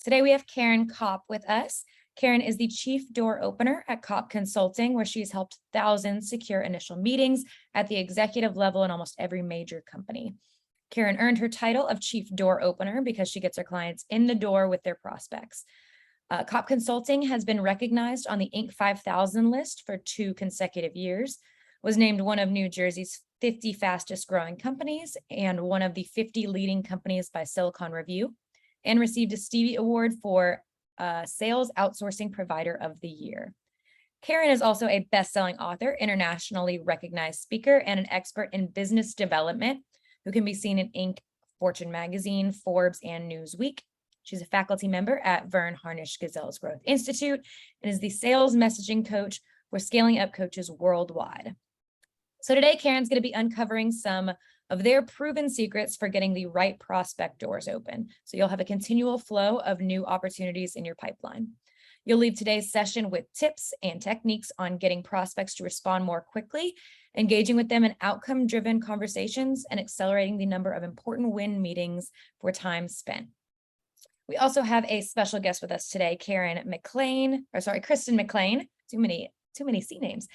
Today we have Caryn Kopp with us. Caryn is the Chief Door Opener at Kopp Consulting, where she's helped thousands secure initial meetings at the executive level in almost every major company. Caryn earned her title of Chief Door Opener because she gets her clients in the door with their prospects. Kopp Consulting has been recognized on the Inc. 5000 list for 2 consecutive years, was named one of New Jersey's 50 fastest growing companies and one of the 50 leading companies by Silicon Review, and received a Stevie Award for Sales Outsourcing Provider of the Year. Caryn is also a best-selling author, internationally recognized speaker, and an expert in business development who can be seen in Inc., Fortune Magazine, Forbes, and Newsweek. She's a faculty member at Verne Harnish Gazelle's Growth Institute and is the sales messaging coach for scaling up coaches worldwide. So today, Caryn's going to be uncovering some of their proven secrets for getting the right prospect doors open. So you'll have a continual flow of new opportunities in your pipeline. You'll leave today's session with tips and techniques on getting prospects to respond more quickly, engaging with them in outcome-driven conversations, and accelerating the number of important win meetings for time spent. We also have a special guest with us today, Kristen McLean, too many C names,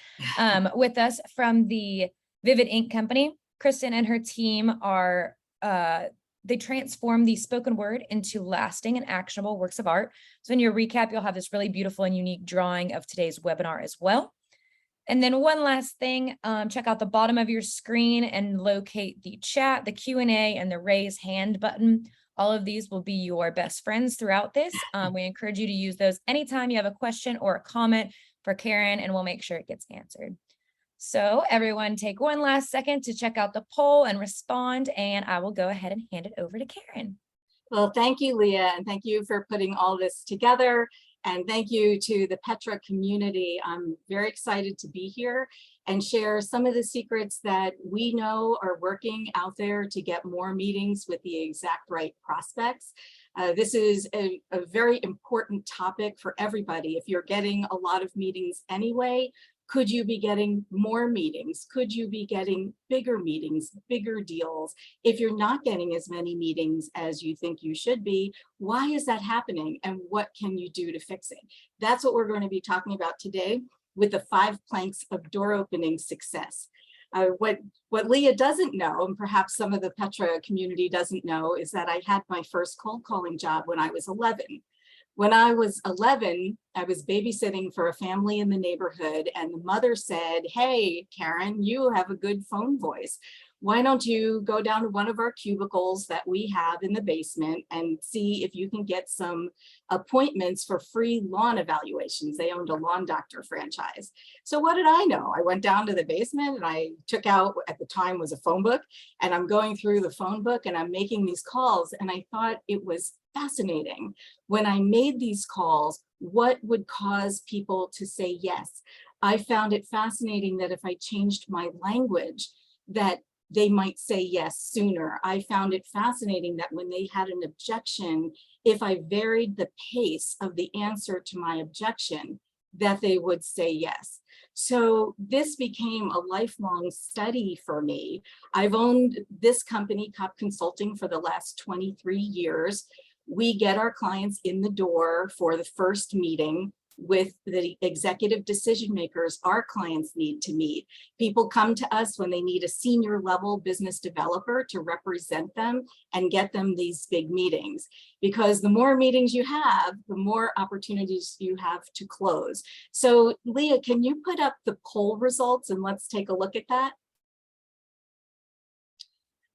with us from the Vivid Inc. company. Kristen and her team are, they transform the spoken word into lasting and actionable works of art. So in your recap, you'll have this really beautiful and unique drawing of today's webinar as well. And then one last thing, check out the bottom of your screen and locate the chat, the Q&A, and the raise hand button. All of these will be your best friends throughout this. We encourage you to use those anytime you have a question or a comment for Caryn, and we'll make sure it gets answered. So everyone take one last second to check out the poll and respond, and I will go ahead and hand it over to Caryn. Well, thank you, Leah, and thank you for putting all this together. And thank you to the Petra community. I'm very excited to be here and share some of the secrets that we know are working out there to get more meetings with the exact right prospects. This is a very important topic for everybody. If you're getting a lot of meetings anyway, could you be getting more meetings? Could you be getting bigger meetings, bigger deals? If you're not getting as many meetings as you think you should be, why is that happening? And what can you do to fix it? That's what we're going to be talking about today with the 5 planks of door opening success. What Leah doesn't know, and perhaps some of the Petra community doesn't know, is that I had my first cold calling job when I was 11. When I was 11, I was babysitting for a family in the neighborhood, and the mother said, "Hey, Caryn, you have a good phone voice. Why don't you go down to one of our cubicles that we have in the basement and see if you can get some appointments for free lawn evaluations?" They owned a lawn doctor franchise. So what did I know? I went down to the basement and I took out, at the time was a phone book, and I'm going through the phone book and I'm making these calls, and I thought it was fascinating when I made these calls, what would cause people to say yes. I found it fascinating that if I changed my language, that they might say yes sooner. I found it fascinating that when they had an objection, if I varied the pace of the answer to my objection, that they would say yes. So this became a lifelong study for me. I've owned this company, Kopp Consulting, for the last 23 years. We get our clients in the door for the first meeting with the executive decision makers our clients need to meet. People come to us when they need a senior level business developer to represent them and get them these big meetings. Because the more meetings you have, the more opportunities you have to close. So Leah, can you put up the poll results and let's take a look at that?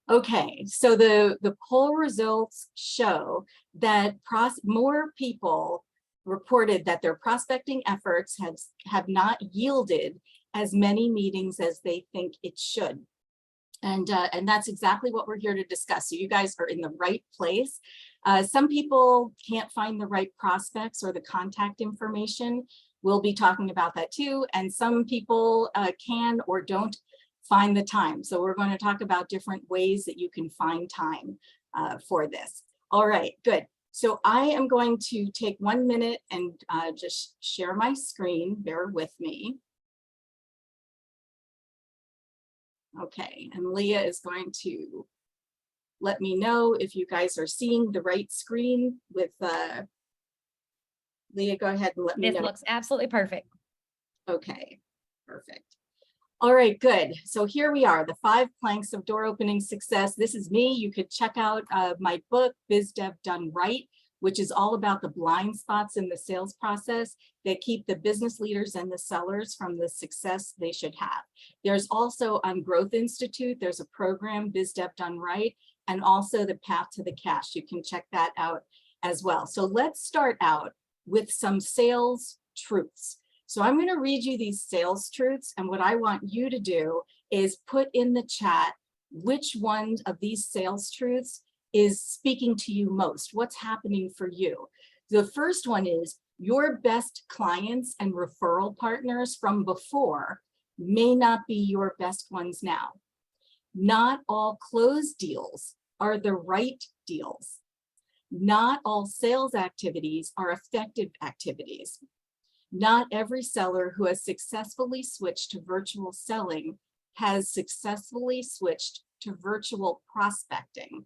Okay, so the poll results show that more people reported that their prospecting efforts have not yielded as many meetings as they think it should. And that's exactly what we're here to discuss. So you guys are in the right place. Some people can't find the right prospects or the contact information. We'll be talking about that too. And some people can or don't find the time. So we're going to talk about different ways that you can find time for this. All right, good. So I am going to take 1 minute and just share my screen. Bear with me. Okay, and Leah is going to let me know if you guys are seeing the right screen with Leah, go ahead and let me This know. looks absolutely perfect. Okay, perfect. All right, good. So here we are, the 5 planks of door opening success. This is me. You could check out my book, Biz Dev Done Right, which is all about the blind spots in the sales process that keep the business leaders and the sellers from the success they should have. There's also on Growth Institute, there's a program, Biz Dev Done Right, and also the Path to the Cash. You can check that out as well. So let's start out with some sales truths. So I'm going to read you these sales truths, and what I want you to do is put in the chat which one of these sales truths is speaking to you most. What's happening for you? The first one is your best clients and referral partners from before may not be your best ones now. Not all closed deals are the right deals. Not all sales activities are effective activities. Not every seller who has successfully switched to virtual selling has successfully switched to virtual prospecting.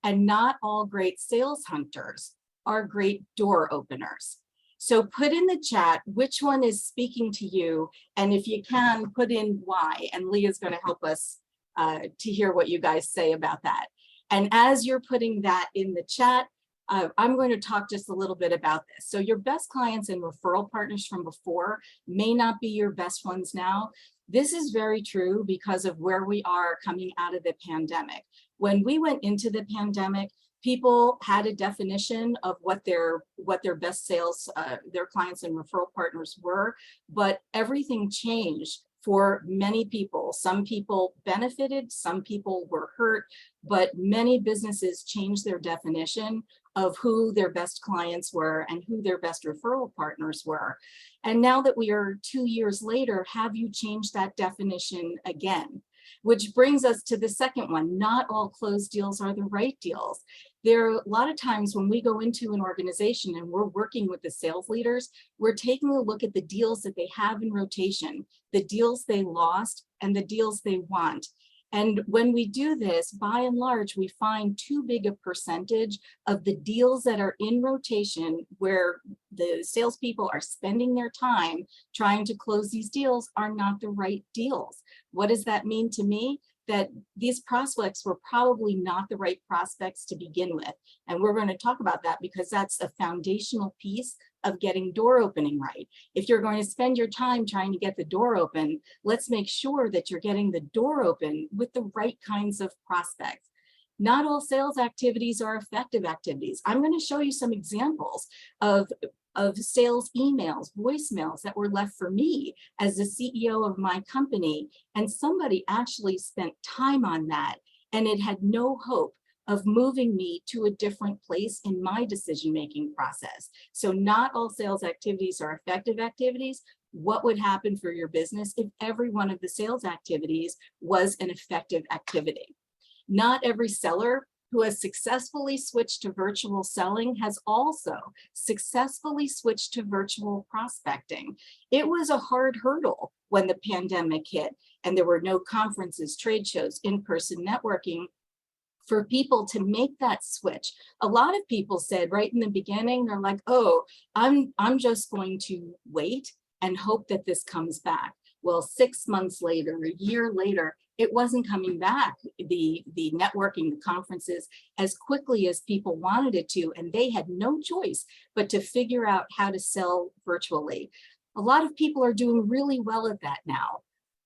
And not all great sales hunters are great door openers. So put in the chat which one is speaking to you, and if you can, put in why, and Leah's going to help us to hear what you guys say about that. And as you're putting that in the chat, I'm going to talk just a little bit about this. So your best clients and referral partners from before may not be your best ones now. This is very true because of where we are coming out of the pandemic. When we went into the pandemic, people had a definition of what their best sales, their clients and referral partners were, but everything changed for many people. Some people benefited, some people were hurt, but many businesses changed their definition of who their best clients were and who their best referral partners were. And now that we are 2 years later, have you changed that definition again? Which brings us to the second one. Not all closed deals are the right deals. There are a lot of times when we go into an organization and we're working with the sales leaders, we're taking a look at the deals that they have in rotation, the deals they lost, and the deals they want. And when we do this, by and large, we find too big a percentage of the deals that are in rotation where the salespeople are spending their time trying to close these deals are not the right deals. What does that mean to me? That these prospects were probably not the right prospects to begin with. And we're going to talk about that because that's a foundational piece of getting door opening right. If you're going to spend your time trying to get the door open, let's make sure that you're getting the door open with the right kinds of prospects. Not all sales activities are effective activities. I'm going to show you some examples of sales emails, voicemails that were left for me as the CEO of my company. And somebody actually spent time on that, and it had no hope of moving me to a different place in my decision-making process. So not all sales activities are effective activities. What would happen for your business if every one of the sales activities was an effective activity? Not every seller who has successfully switched to virtual selling has also successfully switched to virtual prospecting. It was a hard hurdle when the pandemic hit and there were no conferences, trade shows, in-person networking for people to make that switch. A lot of people said right in the beginning, they're like, oh, I'm just going to wait and hope that this comes back. Well, 6 months later, a year later, it wasn't coming back, the networking, the conferences, as quickly as people wanted it to, and they had no choice but to figure out how to sell virtually. A lot of people are doing really well at that now,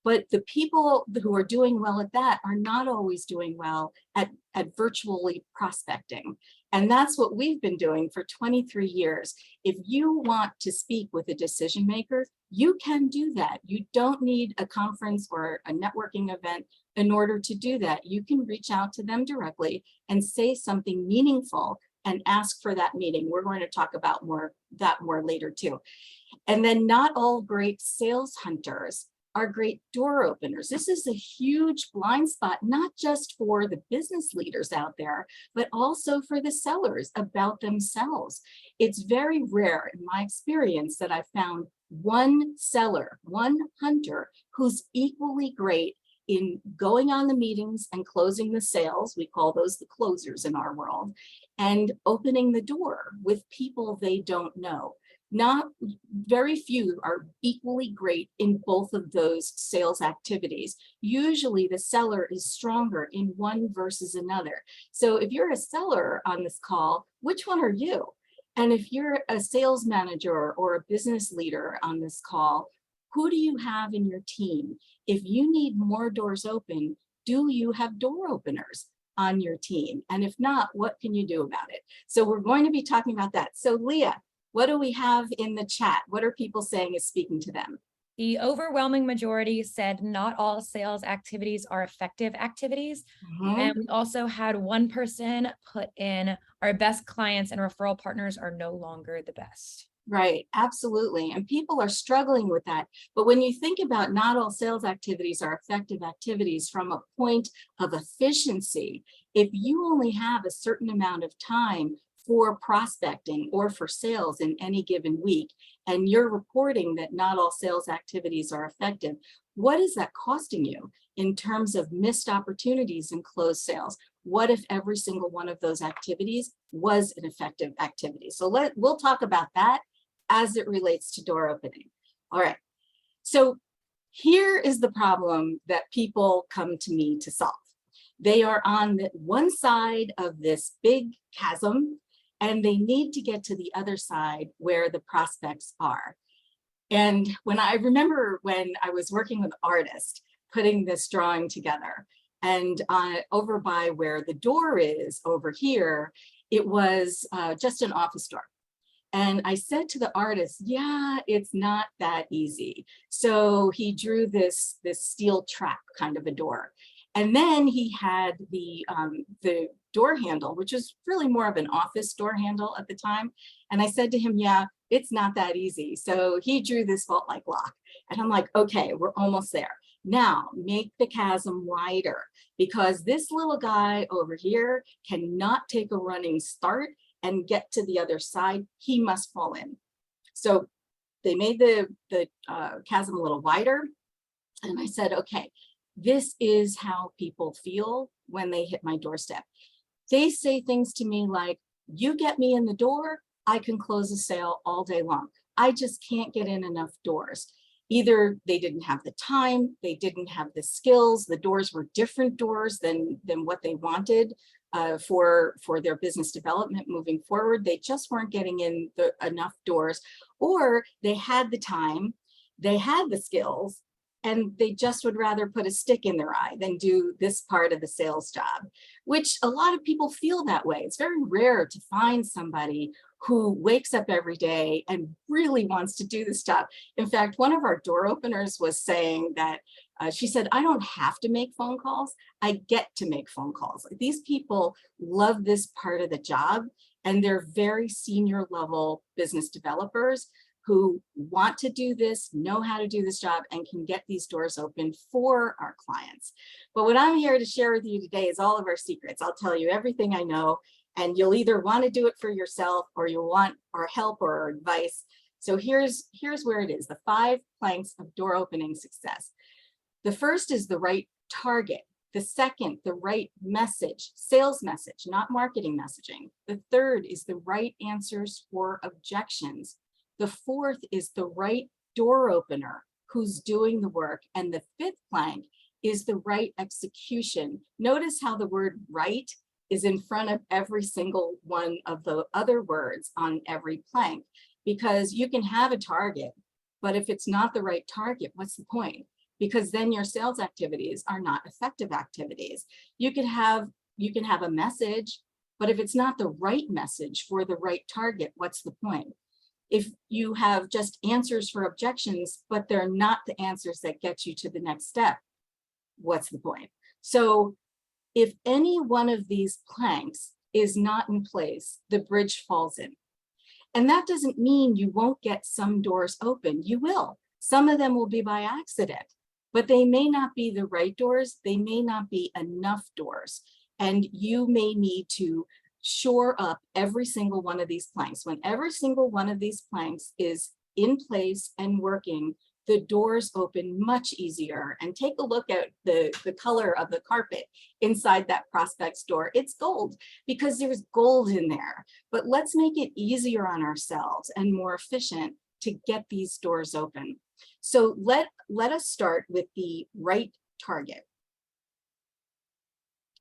but the people who are doing well at that are not always doing well at virtually prospecting. And that's what we've been doing for 23 years. If you want to speak with a decision maker, you can do that. You don't need a conference or a networking event in order to do that. You can reach out to them directly and say something meaningful and ask for that meeting. We're going to talk about that more later too. And then not all great sales hunters are great door openers. This is a huge blind spot, not just for the business leaders out there, but also for the sellers about themselves. It's very rare in my experience that I've found one seller, one hunter who's equally great in going on the meetings and closing the sales. We call those the closers in our world, and opening the door with people they don't know. Not very few are equally great in both of those sales activities. Usually the seller is stronger in one versus another. So if you're a seller on this call, which one are you? And if you're a sales manager or a business leader on this call, who do you have in your team? If you need more doors open, do you have door openers on your team? And if not, what can you do about it? So we're going to be talking about that. So Leah, what do we have in the chat? What are people saying is speaking to them? The overwhelming majority said not all sales activities are effective activities. And we also had one person put in, our best clients and referral partners are no longer the best. Right, absolutely. And people are struggling with that. But when you think about not all sales activities are effective activities from a point of efficiency, if you only have a certain amount of time for prospecting or for sales in any given week, and you're reporting that not all sales activities are effective, what is that costing you in terms of missed opportunities and closed sales? What if every single one of those activities was an effective activity? So we'll talk about that as it relates to door opening. All right, so here is the problem that people come to me to solve. They are on the one side of this big chasm, and they need to get to the other side where the prospects are. And when I remember when I was working with artists, putting this drawing together, and over by where the door is over here, it was just an office door. And I said to the artist, yeah, it's not that easy. So he drew this steel trap kind of a door. And then he had the door handle, which is really more of an office door handle at the time. And I said to him, yeah, it's not that easy. So he drew this vault-like lock. And I'm like, okay, we're almost there. Now make the chasm wider, because this little guy over here cannot take a running start and get to the other side. He must fall in. So they made the chasm a little wider. And I said, okay, this is how people feel when they hit my doorstep. They say things to me like, you get me in the door, I can close a sale all day long. I just can't get in enough doors. Either they didn't have the time, they didn't have the skills, the doors were different doors than what they wanted for their business development moving forward. They just weren't getting in enough doors, or they had the time, they had the skills, and they just would rather put a stick in their eye than do this part of the sales job, which a lot of people feel that way. It's very rare to find somebody who wakes up every day and really wants to do this job. In fact, one of our door openers was saying that she said, I don't have to make phone calls. I get to make phone calls. Like, these people love this part of the job, and they're very senior level business developers who want to do this, know how to do this job, and can get these doors open for our clients. But what I'm here to share with you today is all of our secrets. I'll tell you everything I know, and you'll either want to do it for yourself or you'll want our help or our advice. So here's where it is, the 5 planks of door opening success. The first is the right target. The second, the right message, sales message, not marketing messaging. The third is the right answers for objections. The fourth is the right door opener who's doing the work. And the 5th plank is the right execution. Notice how the word right is in front of every single one of the other words on every plank, because you can have a target, but if it's not the right target, what's the point? Because then your sales activities are not effective activities. You can have a message, but if it's not the right message for the right target, what's the point? If you have just answers for objections, but they're not the answers that get you to the next step, what's the point? So if any one of these planks is not in place, the bridge falls in. And that doesn't mean you won't get some doors open. You will. Some of them will be by accident, but they may not be the right doors. They may not be enough doors. And you may need to shore up every single one of these planks. When every single one of these planks is in place and working, the doors open much easier. And take a look at the color of the carpet inside that prospect's door. It's gold because there's gold in there. But let's make it easier on ourselves and more efficient to get these doors open. So let us start with the right target.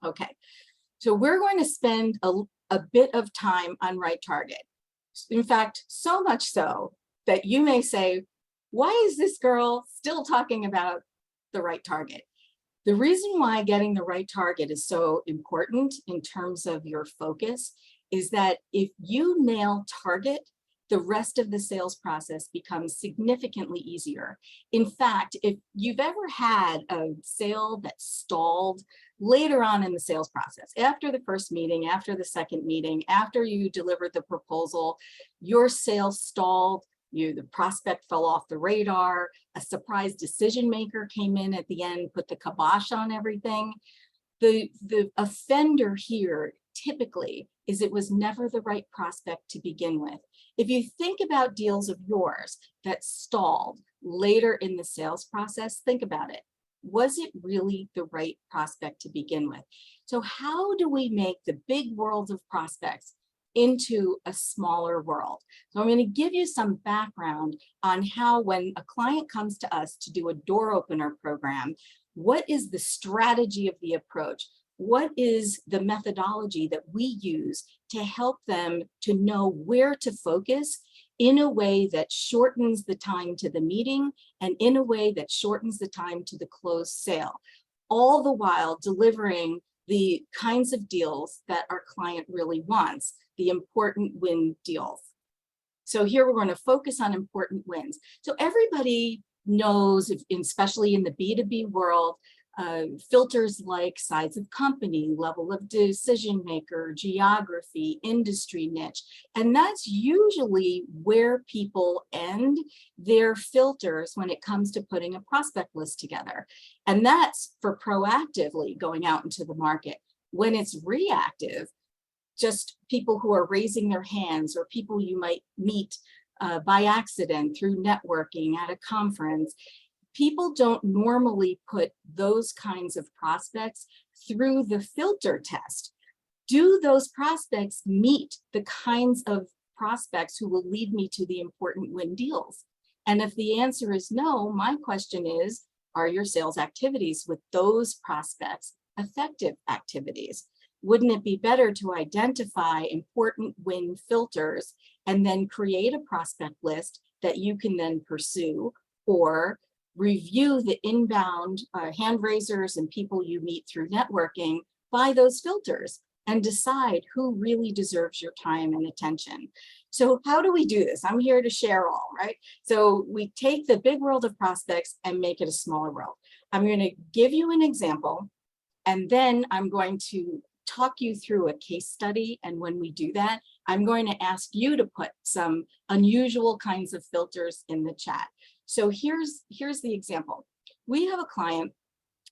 Okay, so we're going to spend a bit of time on right target. In fact, so much so that you may say, why is this girl still talking about the right target? The reason why getting the right target is so important in terms of your focus is that if you nail target, the rest of the sales process becomes significantly easier. In fact, if you've ever had a sale that stalled later on in the sales process, after the first meeting, after the second meeting, after you delivered the proposal, your sale stalled, the prospect fell off the radar, a surprise decision maker came in at the end, put the kibosh on everything. The offender here typically is it was never the right prospect to begin with. If you think about deals of yours that stalled later in the sales process, think about it. Was it really the right prospect to begin with? So how do we make the big world of prospects into a smaller world? So I'm going to give you some background on how, when a client comes to us to do a door opener program, what is the strategy of the approach? What is the methodology that we use to help them to know where to focus in a way that shortens the time to the meeting and in a way that shortens the time to the closed sale, all the while delivering the kinds of deals that our client really wants, the important win deals. So here we're going to focus on important wins. So everybody knows, especially in the B2B world, filters like size of company, level of decision maker, geography, industry niche. And that's usually where people end their filters when it comes to putting a prospect list together. And that's for proactively going out into the market. When it's reactive, just people who are raising their hands or people you might meet by accident through networking at a conference, people don't normally put those kinds of prospects through the filter test. Do those prospects meet the kinds of prospects who will lead me to the important win deals? And if the answer is no, my question is, are your sales activities with those prospects effective activities? Wouldn't it be better to identify important win filters and then create a prospect list that you can then pursue, or review the inbound hand raisers and people you meet through networking by those filters and decide who really deserves your time and attention? So how do we do this? I'm here to share all, right? So we take the big world of prospects and make it a smaller world. I'm going to give you an example, and then I'm going to talk you through a case study. And when we do that, I'm going to ask you to put some unusual kinds of filters in the chat. So here's the example. We have a client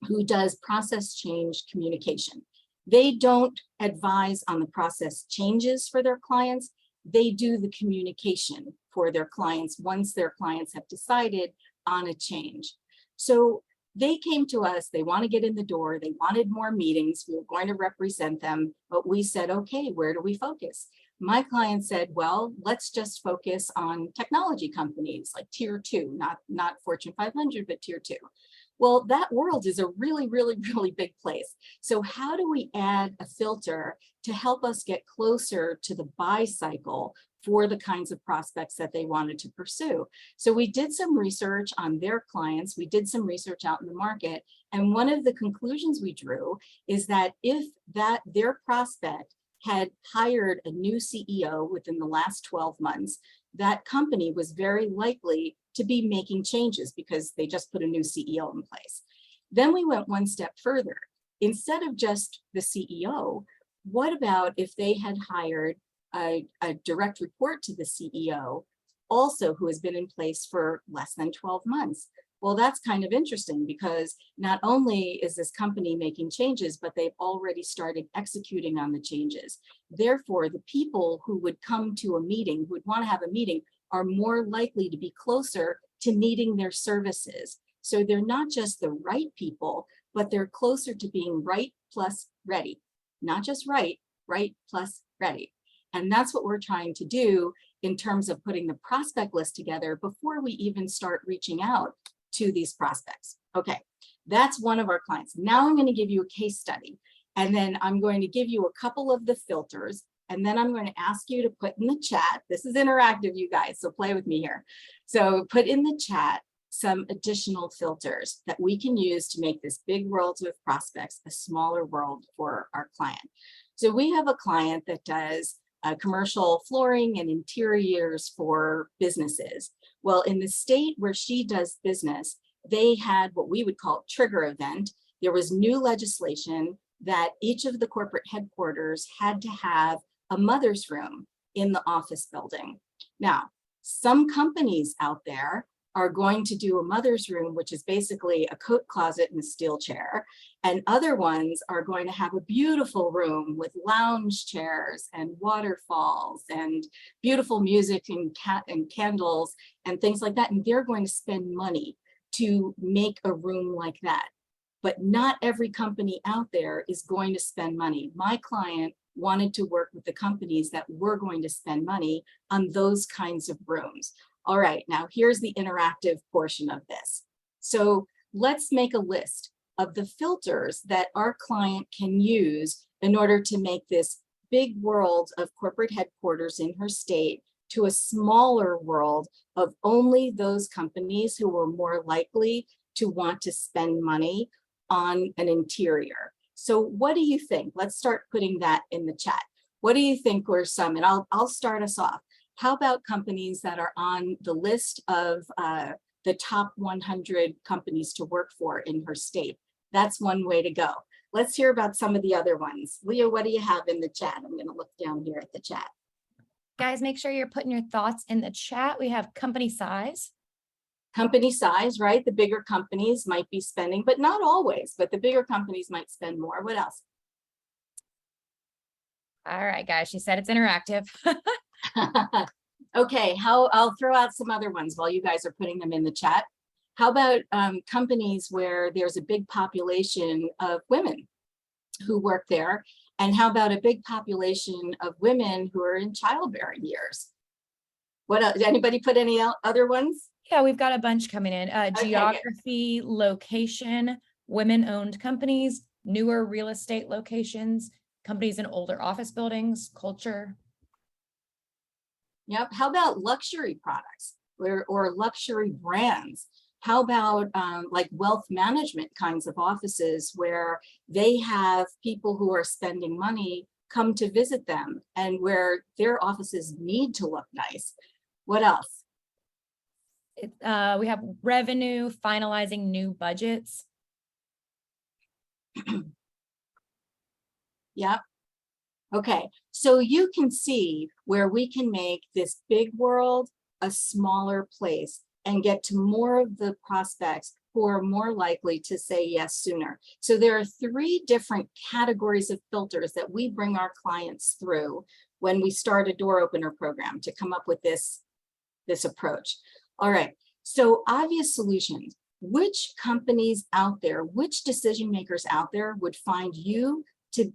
who does process change communication. They don't advise on the process changes for their clients. They do the communication for their clients once their clients have decided on a change. So they came to us, they want to get in the door, they wanted more meetings, we were going to represent them, but we said, okay, where do we focus? My client said, well, let's just focus on technology companies like tier 2, not Fortune 500, but tier 2. Well, that world is a really, really, really big place. So how do we add a filter to help us get closer to the buy cycle for the kinds of prospects that they wanted to pursue? So we did some research on their clients. We did some research out in the market. And one of the conclusions we drew is that if their prospect had hired a new CEO within the last 12 months, that company was very likely to be making changes because they just put a new CEO in place. Then we went one step further. Instead of just the CEO, what about if they had hired a direct report to the CEO, also who has been in place for less than 12 months? Well, that's kind of interesting because not only is this company making changes, but they've already started executing on the changes. Therefore, the people who would come to a meeting, who would want to have a meeting, are more likely to be closer to needing their services. So they're not just the right people, but they're closer to being right plus ready. Not just right, right plus ready. And that's what we're trying to do in terms of putting the prospect list together before we even start reaching out to these prospects. Okay, that's one of our clients. Now I'm going to give you a case study, and then I'm going to give you a couple of the filters, and then I'm going to ask you to put in the chat. This is interactive, you guys, so play with me here. So put in the chat some additional filters that we can use to make this big world of prospects a smaller world for our client. So we have a client that does commercial flooring and interiors for businesses. Well, in the state where she does business, they had what we would call a trigger event. There was new legislation that each of the corporate headquarters had to have a mother's room in the office building. Now, some companies out there are going to do a mother's room, which is basically a coat closet and a steel chair. And other ones are going to have a beautiful room with lounge chairs and waterfalls and beautiful music and candles and things like that. And they're going to spend money to make a room like that. But not every company out there is going to spend money. My client wanted to work with the companies that were going to spend money on those kinds of rooms. All right, now here's the interactive portion of this. So let's make a list of the filters that our client can use in order to make this big world of corporate headquarters in her state to a smaller world of only those companies who were more likely to want to spend money on an interior. So what do you think? Let's start putting that in the chat. What do you think were some, and I'll start us off. How about companies that are on the list of the top 100 companies to work for in her state? That's one way to go. Let's hear about some of the other ones. Leah, what do you have in the chat? I'm going to look down here at the chat. Guys, make sure you're putting your thoughts in the chat. We have company size. Company size, right? The bigger companies might be spending, but not always, but the bigger companies might spend more. What else? All right, guys, she said it's interactive. Okay, I'll throw out some other ones while you guys are putting them in the chat. How about companies where there's a big population of women who work there? And how about a big population of women who are in childbearing years? What else? Did anybody put any other ones? Yeah, we've got a bunch coming in. Okay, Geography, location, women-owned companies, newer real estate locations, companies in older office buildings, culture. Yep. How about luxury products or luxury brands? How about like wealth management kinds of offices where they have people who are spending money come to visit them and where their offices need to look nice? What else? We have revenue, finalizing new budgets. Yep. Okay, so you can see where we can make this big world a smaller place and get to more of the prospects who are more likely to say yes sooner. So there are 3 different categories of filters that we bring our clients through when we start a door opener program to come up with this approach. All right, so obvious solutions. Which companies out there, which decision makers out there would find you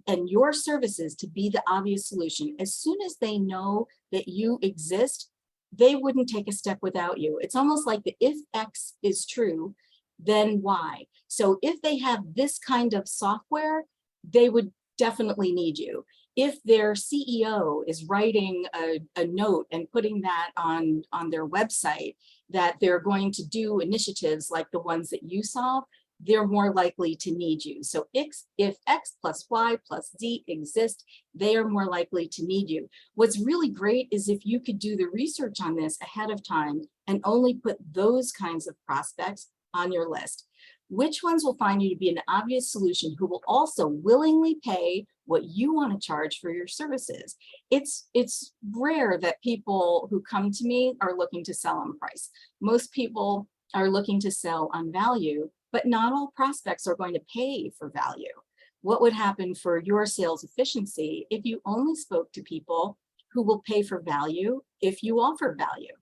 and your services to be the obvious solution? As soon as they know that you exist, they wouldn't take a step without you. It's almost like the if X is true, then Y. So if they have this kind of software, they would definitely need you. If their CEO is writing a note and putting that on their website that they're going to do initiatives like the ones that you solve, they're more likely to need you. So if X plus Y plus Z exist, they are more likely to need you. What's really great is if you could do the research on this ahead of time and only put those kinds of prospects on your list. Which ones will find you to be an obvious solution who will also willingly pay what you want to charge for your services? It's rare that people who come to me are looking to sell on price. Most people are looking to sell on value, but not all prospects are going to pay for value. What would happen for your sales efficiency if you only spoke to people who will pay for value if you offer value?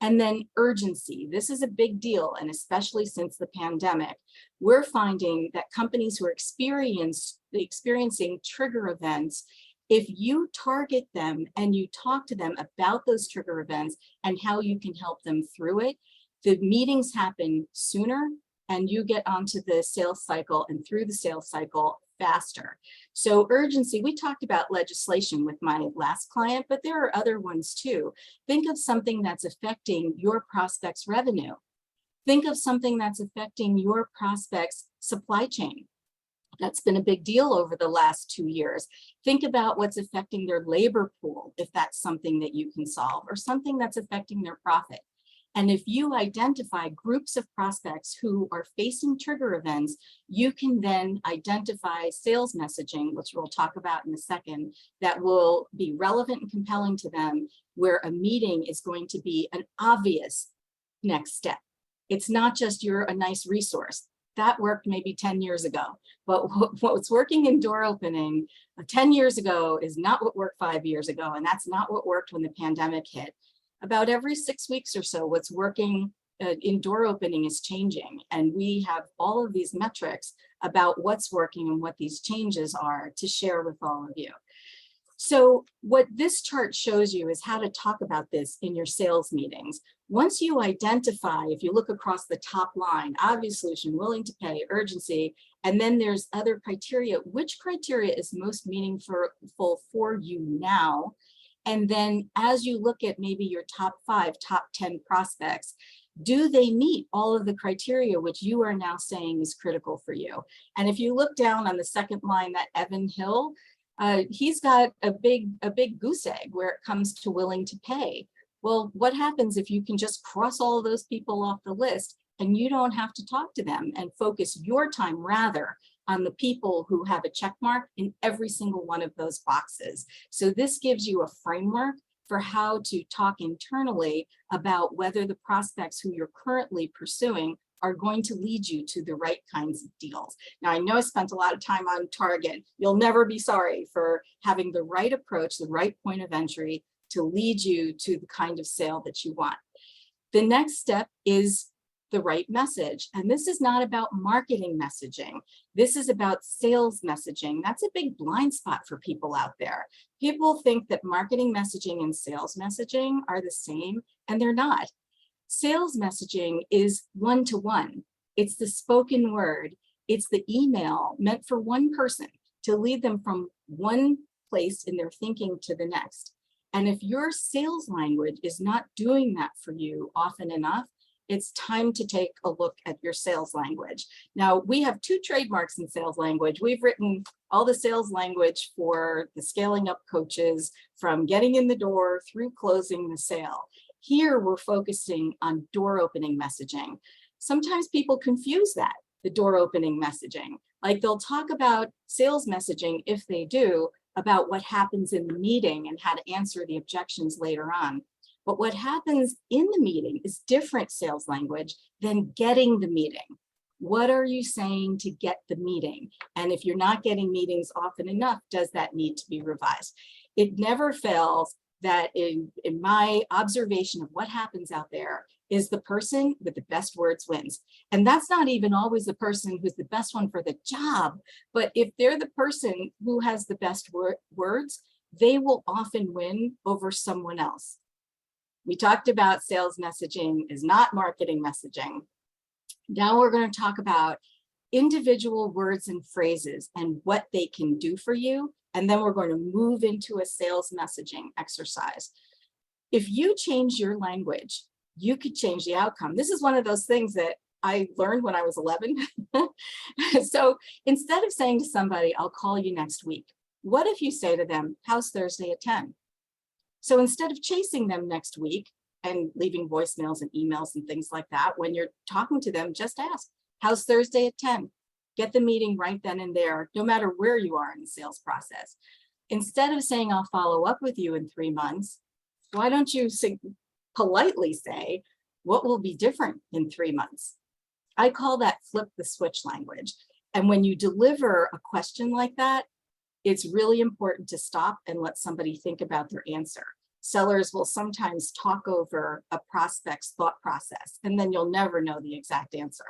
And then urgency. This is a big deal, and especially since the pandemic, we're finding that companies who are experiencing trigger events, if you target them and you talk to them about those trigger events and how you can help them through it, the meetings happen sooner and you get onto the sales cycle and through the sales cycle faster. So urgency, we talked about legislation with my last client, but there are other ones too. Think of something that's affecting your prospect's revenue. Think of something that's affecting your prospect's supply chain. That's been a big deal over the last 2 years. Think about what's affecting their labor pool, if that's something that you can solve, or something that's affecting their profit. And if you identify groups of prospects who are facing trigger events, you can then identify sales messaging, which we'll talk about in a second, that will be relevant and compelling to them, where a meeting is going to be an obvious next step. It's not just you're a nice resource. That worked maybe 10 years ago, but what's working in door opening 10 years ago is not what worked 5 years ago, and that's not what worked when the pandemic hit. About every 6 weeks or so, what's working in door opening is changing, and we have all of these metrics about what's working and what these changes are to share with all of you. So what this chart shows you is how to talk about this in your sales meetings. Once you identify, if you look across the top line, obvious solution, willing to pay, urgency, and then there's other criteria, which criteria is most meaningful for you now? And then as you look at maybe your top 5, top 10 prospects, do they meet all of the criteria which you are now saying is critical for you? And if you look down on the second line, that Evan Hill, he's got a big goose egg where it comes to willing to pay. Well, what happens if you can just cross all of those people off the list and you don't have to talk to them and focus your time rather on the people who have a check mark in every single one of those boxes? So this gives you a framework for how to talk internally about whether the prospects who you're currently pursuing are going to lead you to the right kinds of deals. Now, I know I spent a lot of time on target. You'll never be sorry for having the right approach, the right point of entry to lead you to the kind of sale that you want. The next step is the right message. And this is not about marketing messaging. This is about sales messaging. That's a big blind spot for people out there. People think that marketing messaging and sales messaging are the same, and they're not. Sales messaging is one-to-one. It's the spoken word. It's the email meant for one person to lead them from one place in their thinking to the next. And if your sales language is not doing that for you often enough, it's time to take a look at your sales language. Now, we have 2 trademarks in sales language. We've written all the sales language for the scaling up coaches, from getting in the door through closing the sale. Here, we're focusing on door opening messaging. Sometimes people confuse that, the door opening messaging. Like, they'll talk about sales messaging, if they do, about what happens in the meeting and how to answer the objections later on. But what happens in the meeting is different sales language than getting the meeting. What are you saying to get the meeting? And if you're not getting meetings often enough, does that need to be revised? It never fails that in my observation of what happens out there is the person with the best words wins. And that's not even always the person who's the best one for the job, but if they're the person who has the best words, they will often win over someone else. We talked about sales messaging is not marketing messaging. Now we're going to talk about individual words and phrases and what they can do for you. And then we're going to move into a sales messaging exercise. If you change your language, you could change the outcome. This is one of those things that I learned when I was 11. So instead of saying to somebody, I'll call you next week, what if you say to them, how's Thursday at 10? So instead of chasing them next week and leaving voicemails and emails and things like that, when you're talking to them, just ask, how's Thursday at 10? Get the meeting right then and there, no matter where you are in the sales process. Instead of saying, I'll follow up with you in 3 months, why don't you politely say, what will be different in 3 months? I call that flip the switch language. And when you deliver a question like that, it's really important to stop and let somebody think about their answer. Sellers will sometimes talk over a prospect's thought process, and then you'll never know the exact answer.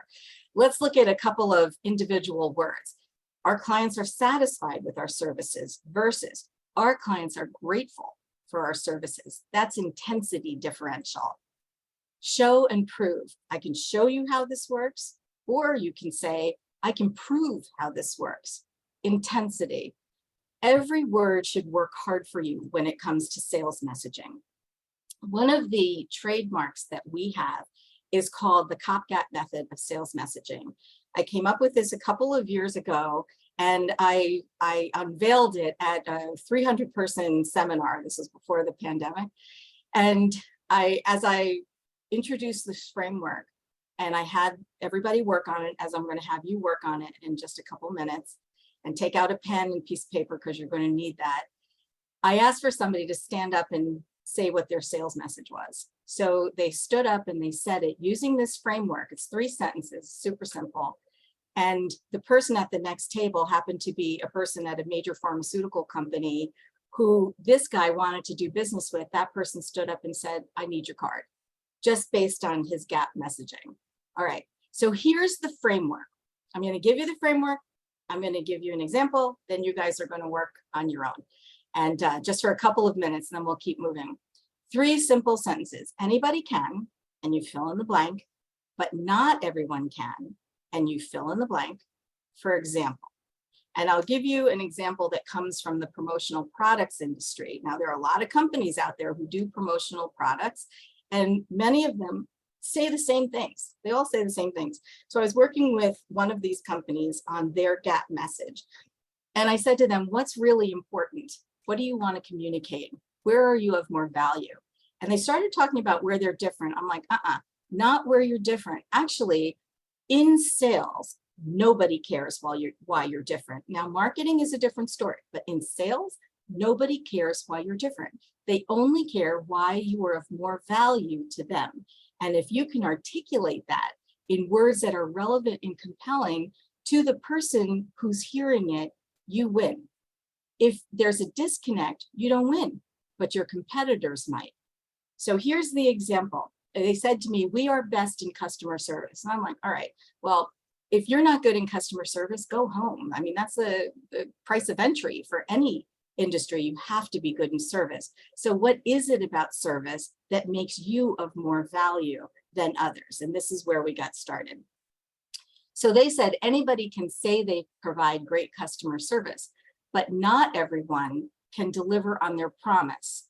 Let's look at a couple of individual words. Our clients are satisfied with our services versus our clients are grateful for our services. That's intensity differential. Show and prove. I can show you how this works, or you can say, I can prove how this works. Intensity. Every word should work hard for you when it comes to sales messaging. One of the trademarks that we have is called the Kopp method of sales messaging. I came up with this a couple of years ago, and I unveiled it at a 300-person seminar. This was before the pandemic. And as I introduced this framework, and I had everybody work on it, as I'm going to have you work on it in just a couple minutes, and take out a pen and piece of paper because you're going to need that. I asked for somebody to stand up and say what their sales message was. So they stood up and they said it using this framework. It's 3 sentences, super simple. And the person at the next table happened to be a person at a major pharmaceutical company who this guy wanted to do business with. That person stood up and said, I need your card, just based on his gap messaging. All right, so here's the framework. I'm going to give you the framework. I'm going to give you an example, then you guys are going to work on your own. And just for a couple of minutes, and then we'll keep moving. 3 simple sentences. Anybody can, and you fill in the blank, but not everyone can, and you fill in the blank. For example, and I'll give you an example that comes from the promotional products industry. Now, there are a lot of companies out there who do promotional products, and many of them say the same things. They all say the same things. So I was working with one of these companies on their gap message. And I said to them, what's really important? What do you want to communicate? Where are you of more value? And they started talking about where they're different. I'm like, not where you're different. Actually, in sales, nobody cares why you're different. Now, marketing is a different story, but in sales, nobody cares why you're different. They only care why you are of more value to them. And if you can articulate that in words that are relevant and compelling to the person who's hearing it, you win. If there's a disconnect, you don't win, but your competitors might. So here's the example. They said to me, we are best in customer service. And I'm like, all right, well, if you're not good in customer service, go home. I mean, that's the price of entry for any industry. You have to be good in service. So what is it about service that makes you of more value than others? And this is where we got started. So they said anybody can say they provide great customer service, but not everyone can deliver on their promise.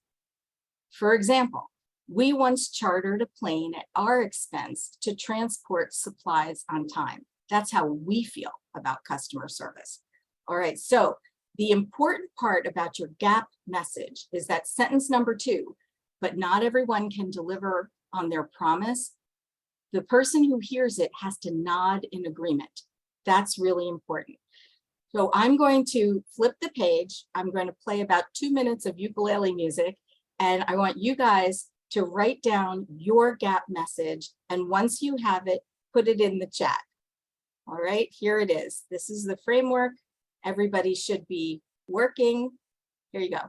For example, we once chartered a plane at our expense to transport supplies on time. That's how we feel about customer service. All right, so the important part about your gap message is that sentence number 2, but not everyone can deliver on their promise. The person who hears it has to nod in agreement. That's really important. So I'm going to flip the page. I'm going to play about 2 minutes of ukulele music, and I want you guys to write down your gap message. And once you have it, put it in the chat. All right, here it is. This is the framework. Everybody should be working. Here you go.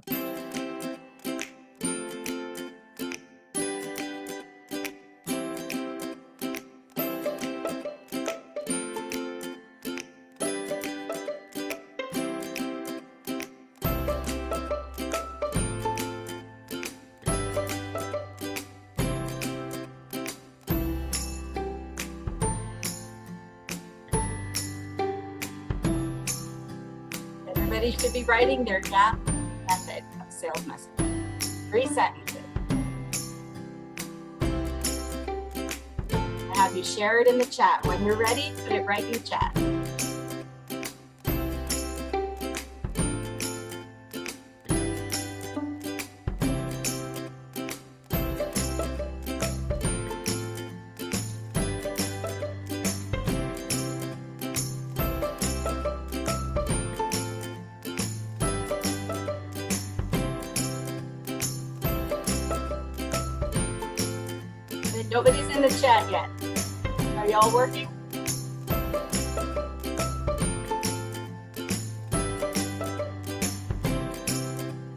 Everybody should be writing their gap method of sales messaging. 3 sentences. I have you share it in the chat. When you're ready, put it right in the chat. Nobody's in the chat yet. Are y'all working?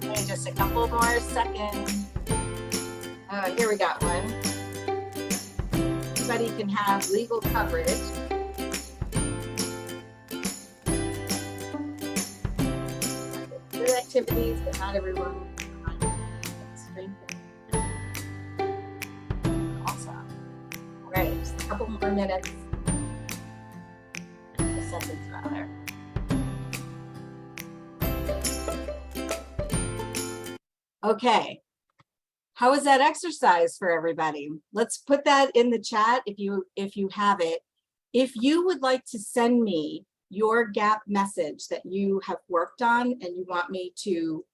Okay, just a couple more seconds. Here we got one. Everybody can have legal coverage. Good activities, but not everyone. Awesome. All right, just a couple more minutes. A sentence rather. Okay. How was that exercise for everybody? Let's put that in the chat if you have it. If you would like to send me your gap message that you have worked on and you want me to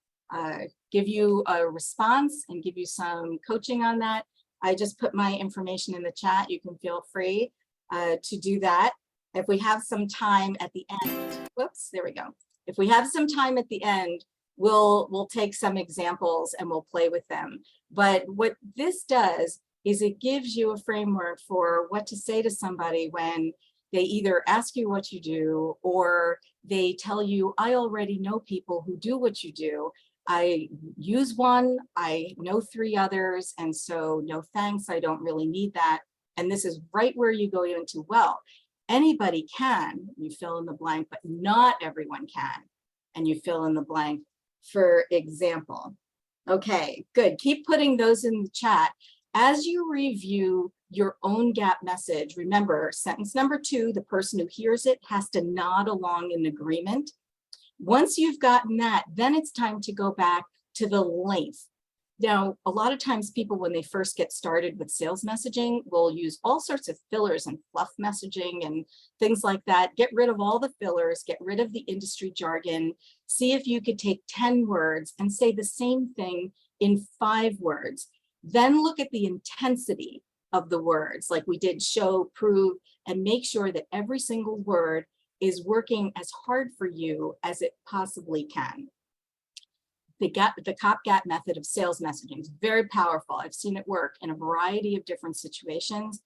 give you a response and give you some coaching on that, I just put my information in the chat. You can feel free to do that. If we have some time at the end, whoops, there we go. If we have some time at the end, we'll take some examples and we'll play with them. But what this does is it gives you a framework for what to say to somebody when they either ask you what you do or they tell you, I already know people who do what you do. I use one, I know 3 others, and so no thanks, I don't really need that. And this is right where you go into, well, anybody can, you fill in the blank, but not everyone can. And you fill in the blank, for example. Okay, good. Keep putting those in the chat. As you review your own gap message, remember sentence number 2, the person who hears it has to nod along in agreement. Once you've gotten that, then it's time to go back to the length. Now, a lot of times people, when they first get started with sales messaging, will use all sorts of fillers and fluff messaging and things like that. Get rid of all the fillers, get rid of the industry jargon. See if you could take 10 words and say the same thing in 5 words. Then look at the intensity of the words, like we did show, prove, and make sure that every single word is working as hard for you as it possibly can. The Kopp gap method of sales messaging is very powerful. I've seen it work in a variety of different situations.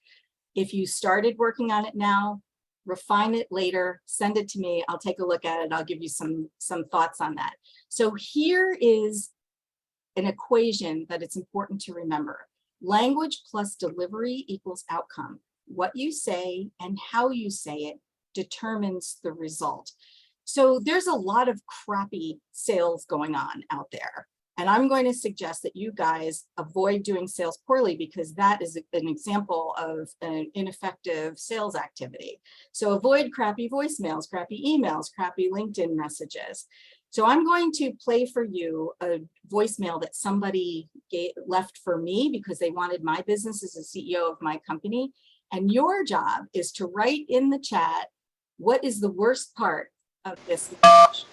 If you started working on it now, refine it later, send it to me. I'll take a look at it. I'll give you some thoughts on that. So here is an equation that it's important to remember. Language plus delivery equals outcome. What you say and how you say it determines the result. So there's a lot of crappy sales going on out there. And I'm going to suggest that you guys avoid doing sales poorly because that is an example of an ineffective sales activity. So avoid crappy voicemails, crappy emails, crappy LinkedIn messages. So I'm going to play for you a voicemail that somebody left for me because they wanted my business as a CEO of my company. And your job is to write in the chat, what is the worst part of this message?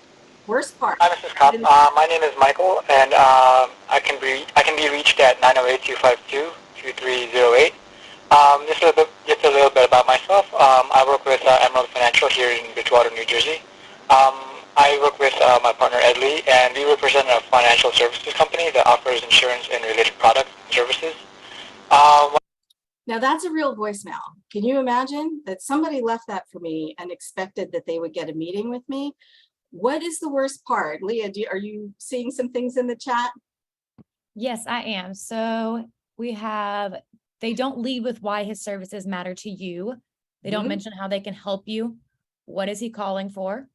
Worst part. Hi, Mrs. Kopp. My name is Michael, and I can be reached at 908-252-2308. Just a little bit about myself. I work with Emerald Financial here in Bridgewater, New Jersey. I work with my partner Ed Lee, and we represent a financial services company that offers insurance and related products and services. Now that's a real voicemail. Can you imagine that somebody left that for me and expected that they would get a meeting with me? What is the worst part? Leah, are you seeing some things in the chat? Yes, I am. So we have, they don't lead with why his services matter to you. They don't mention how they can help you. What is he calling for?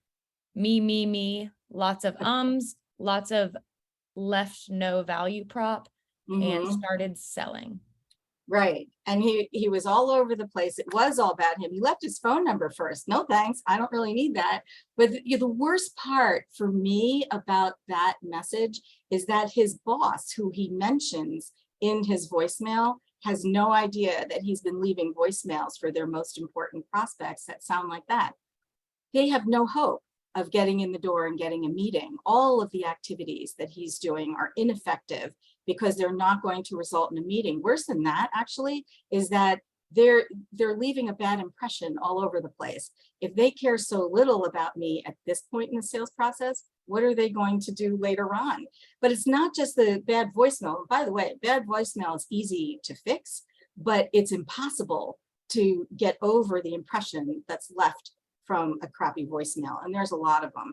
Me, lots of lots of left no value prop and started selling. Right. And he was all over the place. It was all about him. He left his phone number first. No, thanks. I don't really need that. But the worst part for me about that message is that his boss, who he mentions in his voicemail, has no idea that he's been leaving voicemails for their most important prospects that sound like that. They have no hope of getting in the door and getting a meeting. All of the activities that he's doing are ineffective because they're not going to result in a meeting. Worse than that, actually, is that they're leaving a bad impression all over the place. If they care so little about me at this point in the sales process, what are they going to do later on? But it's not just the bad voicemail. By the way, bad voicemail is easy to fix, but it's impossible to get over the impression that's left from a crappy voicemail. And there's a lot of them.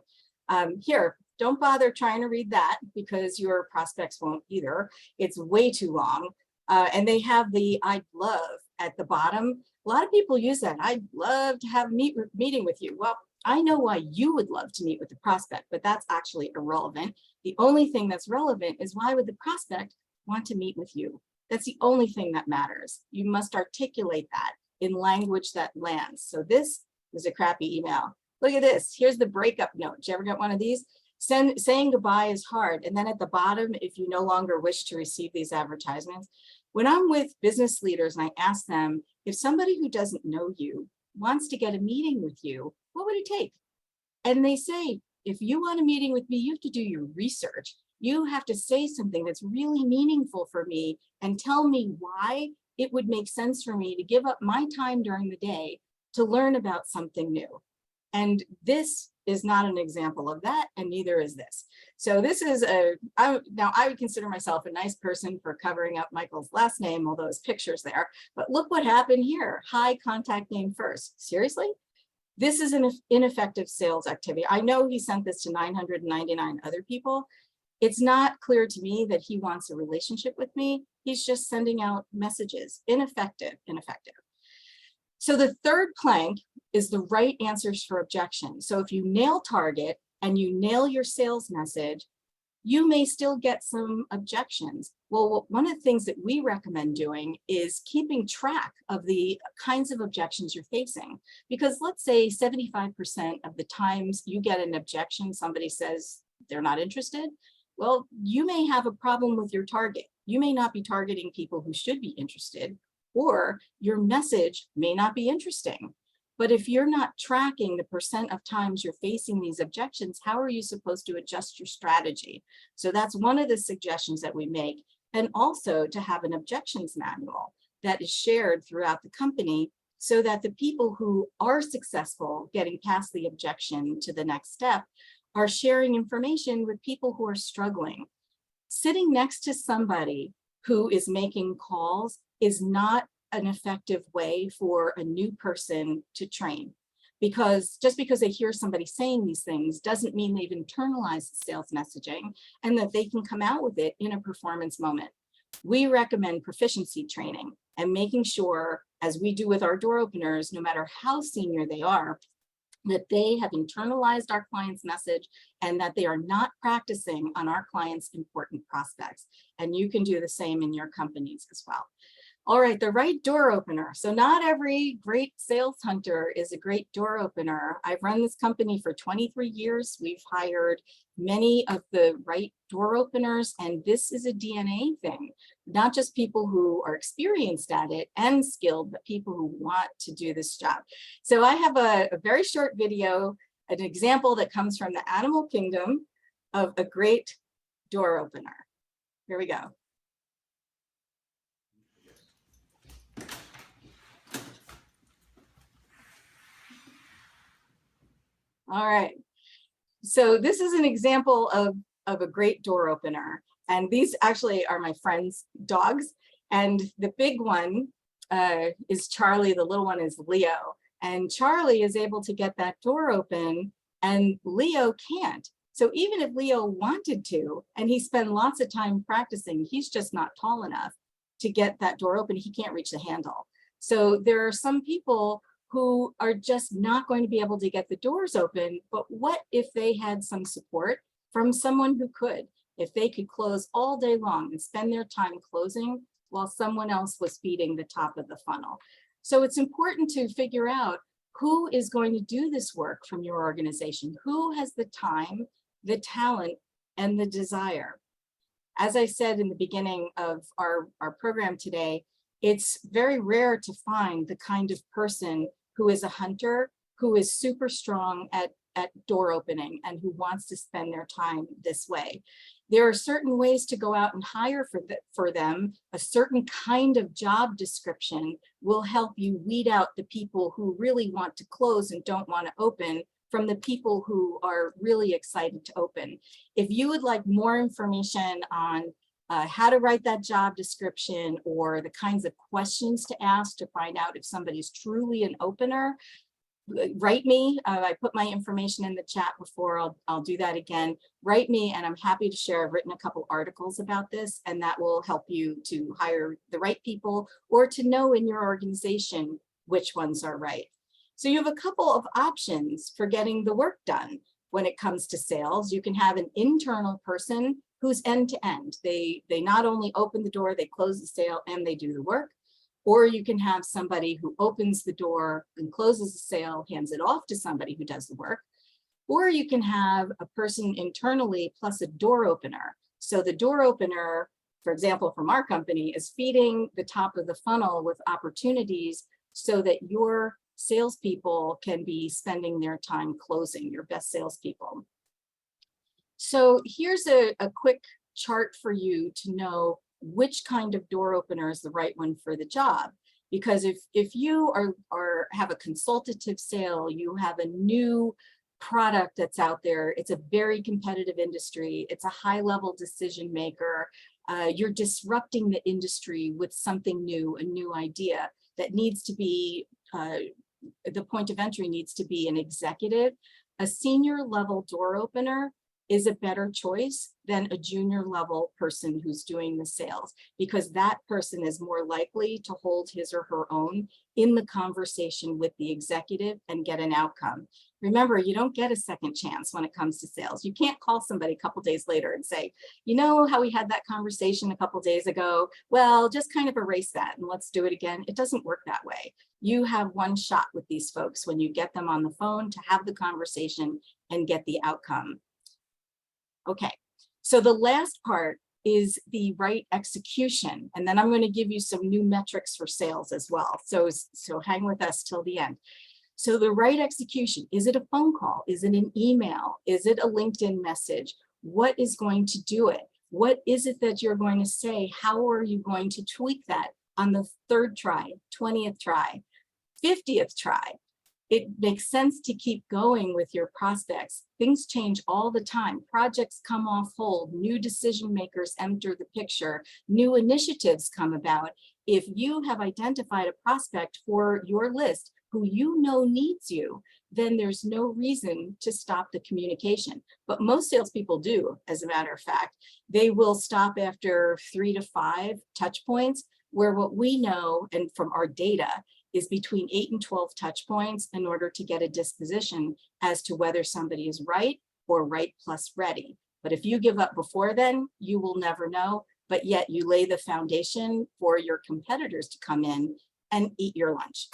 Here, don't bother trying to read that because your prospects won't either. It's way too long. And they have the I'd love at the bottom. A lot of people use that. I'd love to have a meeting with you. Well, I know why you would love to meet with the prospect, but that's actually irrelevant. The only thing that's relevant is why would the prospect want to meet with you? That's the only thing that matters. You must articulate that in language that lands. So this was a crappy email. Look at this. Here's the breakup note. Did you ever get one of these? Saying goodbye is hard. And then at the bottom, if you no longer wish to receive these advertisements, when I'm with business leaders and I ask them, if somebody who doesn't know you wants to get a meeting with you, what would it take? And they say, if you want a meeting with me, you have to do your research. You have to say something that's really meaningful for me and tell me why it would make sense for me to give up my time during the day to learn about something new. And this is not an example of that, and neither is this. So this is now I would consider myself a nice person for covering up Michael's last name, although his picture's there, but look what happened here. Hi, contact name first. Seriously? This is an ineffective sales activity. I know he sent this to 999 other people. It's not clear to me that he wants a relationship with me. He's just sending out messages. Ineffective, ineffective. So the third plank is the right answers for objections. So if you nail target and you nail your sales message, you may still get some objections. Well, one of the things that we recommend doing is keeping track of the kinds of objections you're facing. Because let's say 75% of the times you get an objection, somebody says they're not interested. Well, you may have a problem with your target. You may not be targeting people who should be interested, or your message may not be interesting. But if you're not tracking the percent of times you're facing these objections, how are you supposed to adjust your strategy? So that's one of the suggestions that we make. And also to have an objections manual that is shared throughout the company so that the people who are successful getting past the objection to the next step are sharing information with people who are struggling. Sitting next to somebody who is making calls is not an effective way for a new person to train, because just because they hear somebody saying these things doesn't mean they've internalized the sales messaging and that they can come out with it in a performance moment. We recommend proficiency training and making sure, as we do with our door openers, no matter how senior they are, that they have internalized our client's message and that they are not practicing on our clients' important prospects. And you can do the same in your companies as well. All right, the right door opener. So not every great sales hunter is a great door opener. I've run this company for 23 years. We've hired many of the right door openers, and this is a DNA thing, not just people who are experienced at it and skilled, but people who want to do this job. So I have a very short video, an example that comes from the animal kingdom of a great door opener. Here we go. All right, so this is an example of a great door opener. And these actually are my friend's dogs. And the big one is Charlie, the little one is Leo. And Charlie is able to get that door open and Leo can't. So even if Leo wanted to, and he spent lots of time practicing, he's just not tall enough to get that door open. He can't reach the handle. So there are some people who are just not going to be able to get the doors open. But what if they had some support from someone who could? If they could close all day long and spend their time closing while someone else was feeding the top of the funnel. So it's important to figure out who is going to do this work from your organization, who has the time, the talent, and the desire. As I said in the beginning of our program today, it's very rare to find the kind of person who is a hunter, who is super strong at door opening and who wants to spend their time this way. There are certain ways to go out and hire for them. A certain kind of job description will help you weed out the people who really want to close and don't want to open from the people who are really excited to open. If you would like more information on how to write that job description or the kinds of questions to ask to find out if somebody's truly an opener, write me. I put my information in the chat before. I'll do that again. Write me, and I'm happy to share. I've written a couple articles about this, and that will help you to hire the right people or to know in your organization which ones are right. So you have a couple of options for getting the work done when it comes to sales. You can have an internal person who's end to end. They not only open the door, they close the sale, and they do the work. Or you can have somebody who opens the door and closes the sale, hands it off to somebody who does the work. Or you can have a person internally plus a door opener. So the door opener, for example, from our company, is feeding the top of the funnel with opportunities so that your salespeople can be spending their time closing, your best salespeople. So here's a quick chart for you to know which kind of door opener is the right one for the job. Because if you have a consultative sale, you have a new product that's out there, it's a very competitive industry, it's a high-level decision maker, you're disrupting the industry with something new, a new idea that needs to be, the point of entry needs to be an executive. A senior level door opener is a better choice than a junior level person who's doing the sales, because that person is more likely to hold his or her own in the conversation with the executive and get an outcome. Remember, you don't get a second chance when it comes to sales. You can't call somebody a couple days later and say, you know how we had that conversation a couple days ago? Well, just kind of erase that and let's do it again. It doesn't work that way. You have one shot with these folks when you get them on the phone to have the conversation and get the outcome. Okay, so the last part is the right execution. And then I'm going to give you some new metrics for sales as well. So hang with us till the end. So the right execution, is it a phone call? Is it an email? Is it a LinkedIn message? What is going to do it? What is it that you're going to say? How are you going to tweak that on the 3rd try, 20th try, 50th try? It makes sense to keep going with your prospects. Things change all the time. Projects come off hold. New decision makers enter the picture. New initiatives come about. If you have identified a prospect for your list who you know needs you, then there's no reason to stop the communication. But most salespeople do, as a matter of fact. They will stop after 3 to 5 touch points, where what we know, and from our data, is between 8 and 12 touch points in order to get a disposition as to whether somebody is right or right plus ready. But if you give up before then, you will never know, but yet you lay the foundation for your competitors to come in and eat your lunch.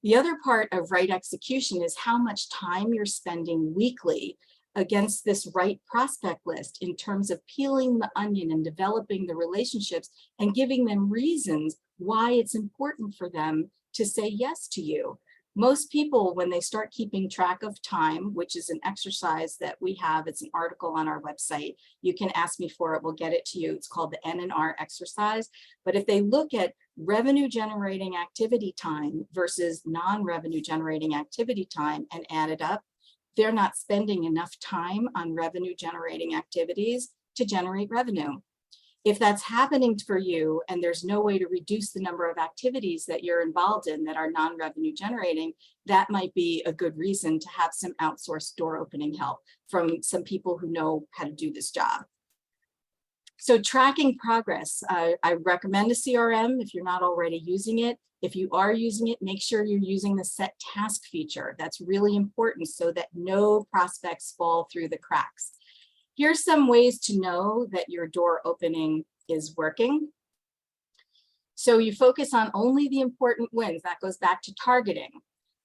The other part of right execution is how much time you're spending weekly against this right prospect list in terms of peeling the onion and developing the relationships and giving them reasons why it's important for them to say yes to you. Most people, when they start keeping track of time, which is an exercise that we have, it's an article on our website. You can ask me for it, we'll get it to you. It's called the N&R exercise. But if they look at revenue generating activity time versus non-revenue generating activity time and add it up, they're not spending enough time on revenue generating activities to generate revenue. If that's happening for you and there's no way to reduce the number of activities that you're involved in that are non-revenue generating, that might be a good reason to have some outsourced door opening help from some people who know how to do this job. So tracking progress, I recommend a CRM if you're not already using it. If you are using it, make sure you're using the set task feature. That's really important so that no prospects fall through the cracks. Here's some ways to know that your door opening is working. So you focus on only the important wins. That goes back to targeting.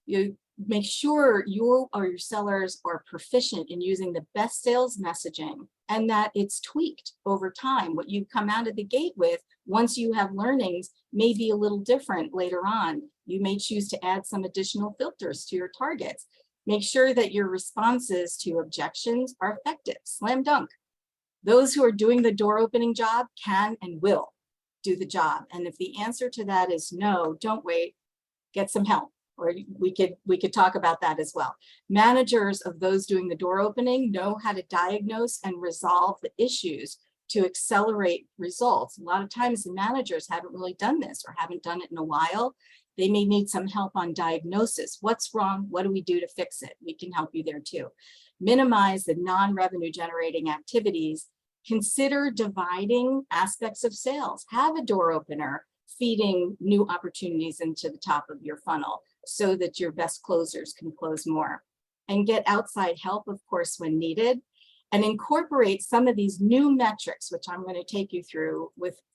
You make sure you or your sellers are proficient in using the best sales messaging and that it's tweaked over time. What you come out of the gate with, once you have learnings, may be a little different later on. You may choose to add some additional filters to your targets. Make sure that your responses to objections are effective, slam dunk. Those who are doing the door opening job can and will do the job. And if the answer to that is no, don't wait, get some help. Or we could talk about that as well. Managers of those doing the door opening know how to diagnose and resolve the issues to accelerate results. A lot of times the managers haven't really done this or haven't done it in a while. They may need some help on diagnosis. What's wrong? What do we do to fix it? We can help you there too. Minimize the non-revenue generating activities. Consider dividing aspects of sales. Have a door opener feeding new opportunities into the top of your funnel so that your best closers can close more. And get outside help, of course, when needed. And incorporate some of these new metrics, which I'm going to take you through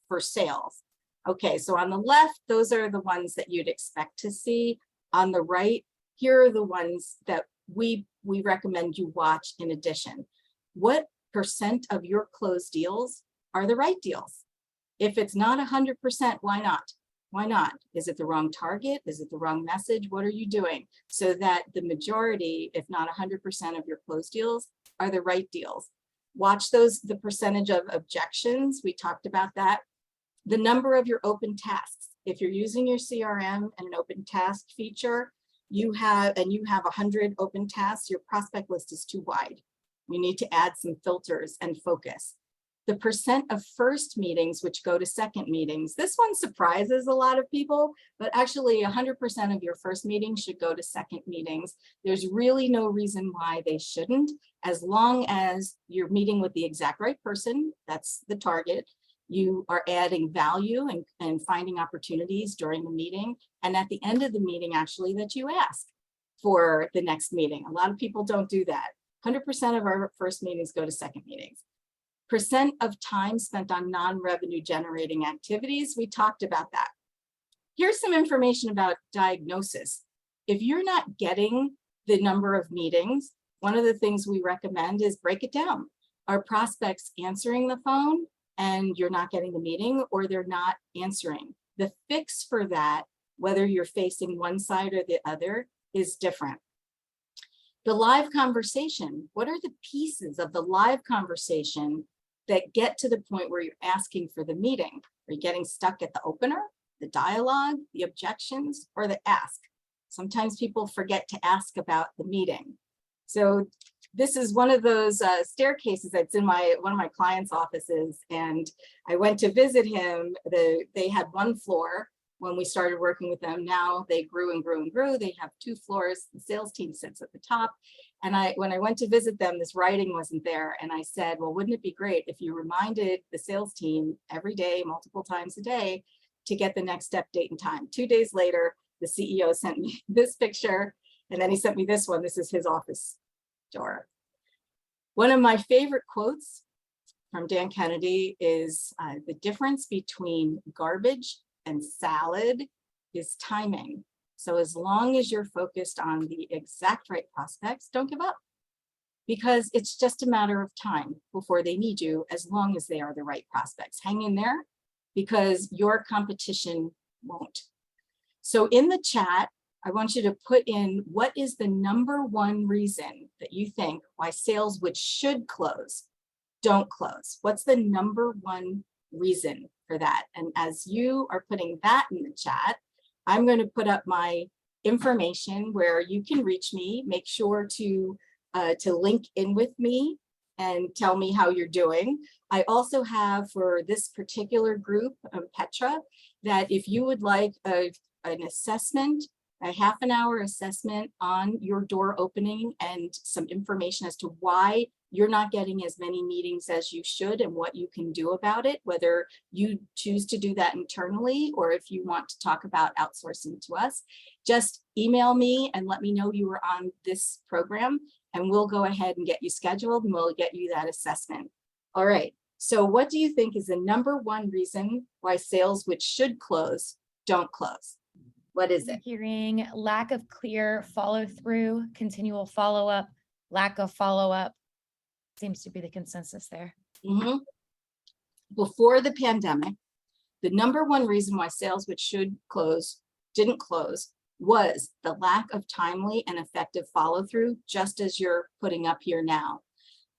for sales. Okay, so on the left, those are the ones that you'd expect to see. On the right, here are the ones that we recommend you watch in addition. What % of your closed deals are the right deals? If it's not 100%, why not? Why not? Is it the wrong target? Is it the wrong message? What are you doing so that the majority, if not 100% of your closed deals are the right deals? Watch the percentage of objections. We talked about that. The number of your open tasks. If you're using your CRM and an open task feature, you have 100 open tasks, your prospect list is too wide. You need to add some filters and focus. The % of first meetings which go to second meetings. This one surprises a lot of people, but actually 100% of your first meetings should go to second meetings. There's really no reason why they shouldn't, as long as you're meeting with the exact right person, that's the target. You are adding value and finding opportunities during the meeting. And at the end of the meeting, actually, that you ask for the next meeting. A lot of people don't do that. 100% of our first meetings go to second meetings. % of time spent on non-revenue generating activities. We talked about that. Here's some information about diagnosis. If you're not getting the number of meetings, one of the things we recommend is break it down. Are prospects answering the phone and you're not getting the meeting, or they're not answering? The fix for that, whether you're facing one side or the other, is different. The live conversation. What are the pieces of the live conversation that get to the point where you're asking for the meeting? Are you getting stuck at the opener, the dialogue, the objections, or the ask? Sometimes people forget to ask about the meeting. So this is one of those staircases that's in one of my clients' offices, and I went to visit him. They had one floor when we started working with them. Now they grew and grew and grew. They have 2 floors. The sales team sits at the top. And when I went to visit them, this writing wasn't there. And I said, well, wouldn't it be great if you reminded the sales team every day, multiple times a day, to get the next step, date, and time? 2 days later, the CEO sent me this picture, and then he sent me this one. This is his office door. One of my favorite quotes from Dan Kennedy is the difference between garbage and salad is timing. So as long as you're focused on the exact right prospects, don't give up, because it's just a matter of time before they need you, as long as they are the right prospects. Hang in there, because your competition won't. So in the chat, I want you to put in, what is the #1 reason that you think why sales which should close don't close? What's the #1 reason for that? And as you are putting that in the chat, I'm going to put up my information where you can reach me. Make sure to link in with me and tell me how you're doing. I also have, for this particular group, Petra, that if you would like an assessment, a half-an-hour assessment on your door opening and some information as to why you're not getting as many meetings as you should and what you can do about it, whether you choose to do that internally or if you want to talk about outsourcing to us, just email me and let me know you were on this program, and we'll go ahead and get you scheduled and we'll get you that assessment. All right, so what do you think is the #1 reason why sales which should close don't close? What is it? Hearing lack of clear follow through, continual follow up, lack of follow up seems to be the consensus there. Mm-hmm. Before the pandemic, the #1 reason why sales which should close didn't close was the lack of timely and effective follow through, just as you're putting up here now.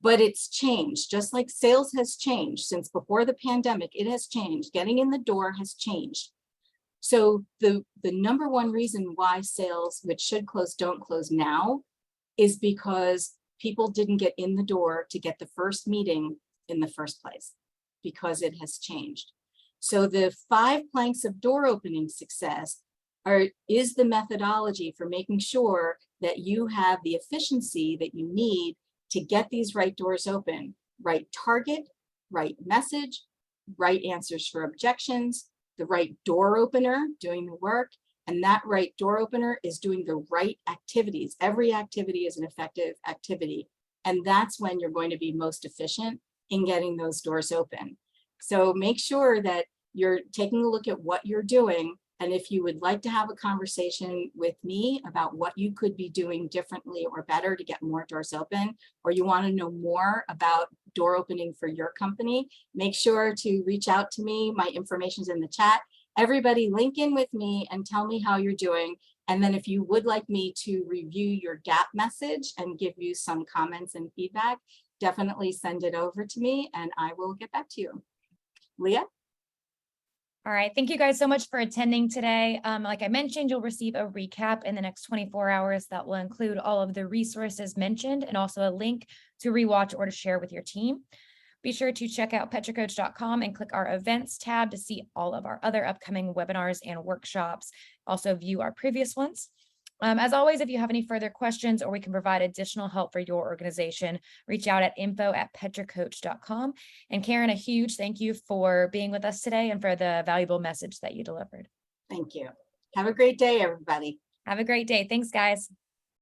But it's changed, just like sales has changed since before the pandemic. It has changed. Getting in the door has changed. So the #1 reason why sales which should close don't close now is because people didn't get in the door to get the first meeting in the first place. because it has changed. So the 5 planks of door opening success is the methodology for making sure that you have the efficiency that you need to get these right doors open, right target, right message, right answers for objections, the right door opener doing the work, and that right door opener is doing the right activities. Every activity is an effective activity. And that's when you're going to be most efficient in getting those doors open. So make sure that you're taking a look at what you're doing. And if you would like to have a conversation with me about what you could be doing differently or better to get more doors open, or you want to know more about door opening for your company, make sure to reach out to me. My information's in the chat. Everybody link in with me and tell me how you're doing. And then if you would like me to review your gap message and give you some comments and feedback, definitely send it over to me and I will get back to you. Leah? All right. Thank you guys so much for attending today. Like I mentioned, you'll receive a recap in the next 24 hours that will include all of the resources mentioned and also a link to rewatch or to share with your team. Be sure to check out petracoach.com and click our events tab to see all of our other upcoming webinars and workshops. Also view our previous ones. As always, if you have any further questions or we can provide additional help for your organization, reach out at info@petracoach.com. And Caryn, a huge thank you for being with us today and for the valuable message that you delivered. Thank you. Have a great day, everybody. Have a great day. Thanks, guys.